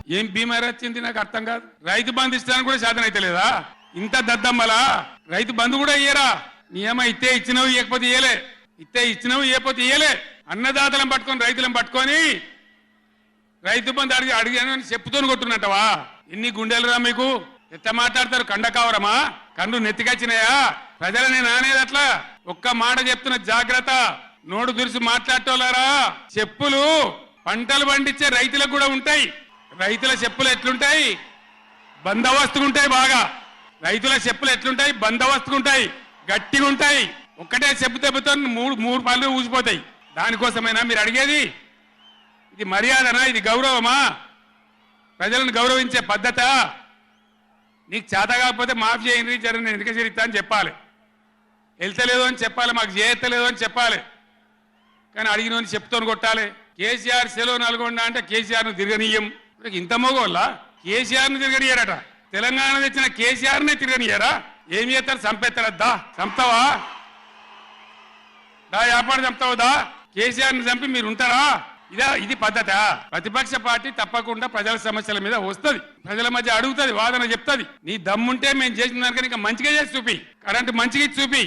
ఏం బీమా వచ్చింది నాకు అర్థం కాదు. రైతు బంధు ఇస్తానికి కూడా సాధన అయితే లేదా? ఇంత దద్దమ్మలా రైతు బంధు కూడా ఇయ్యరా? నియమ ఇస్తే ఇచ్చినవి ఇవ్వకపోతే ఇయ్యలే, ఇస్తే ఇచ్చినవి ఇవ్వకపోతే ఇయ్యలే. అన్నదాతలను పట్టుకొని రైతులను పట్టుకొని రైతు బంధు అడిగాను చెప్పుతోని కొట్టున్నట్టవా? ఎన్ని గుండెలు రా మీకు? ఎట్లా మాట్లాడతారు? కండకావరమా? కన్ను నెత్తికొచ్చినాయా? ప్రజలని నానేది అట్లా. ఒక్క మాట చెప్తున్న జాగ్రత్త, నోడు దురిసి మాట్లాడటోలారా. చెప్పులు పంటలు పండించే రైతులకు కూడా ఉంటాయి. రైతుల చెప్పులు ఎట్లుంటాయి? బందోబస్తుకుంటాయి. బాగా రైతుల చెప్పులు ఎట్లుంటాయి? బందోబస్తుకుంటాయి, గట్టిగా ఉంటాయి. ఒక్కటే చెప్పు దెబ్బతో మూడు పళ్ళు ఊసిపోతాయి. దానికోసమైనా మీరు అడిగేది? ఇది మర్యాదనా? ఇది గౌరవమా? ప్రజలను గౌరవించే పద్ధత? నీకు చేత కాకపోతే మాఫీ చేయండి, నేను ఎందుకు చేరిస్తా అని చెప్పాలి. వెళ్తలేదు అని చెప్పాలి, మాకు చేయలేదు అని చెప్పాలి. కానీ అడిగినోని చెప్తోని కొట్టాలి. కేసీఆర్ సెలవు నల్గొండ అంటే కేసీఆర్ను తిరగనీయం. ఇంత మగోళ్ళ కేసీఆర్ను తిరగనియారట. తెలంగాణ తెచ్చిన కేసీఆర్నే తిరగనియారా? ఏం చేస్తారు? చంపేస్తారా? దా చంపుతావా? దా వ్యాపారం చంపుతావు? దా కేసీఆర్ని చంపి మీరు ఉంటారా? ఇది పద్ధత? ప్రతిపక్ష పార్టీ తప్పకుండా ప్రజల సమస్యల మీద వస్తుంది, ప్రజల మధ్య అడుగుతుంది, వాదన చెప్తుంది. నీ దమ్ముంటే మేము చేసిన దానికన్నా ఇంకా మంచిగా చేసి చూపి, కరెంటు మంచిగా చూపి.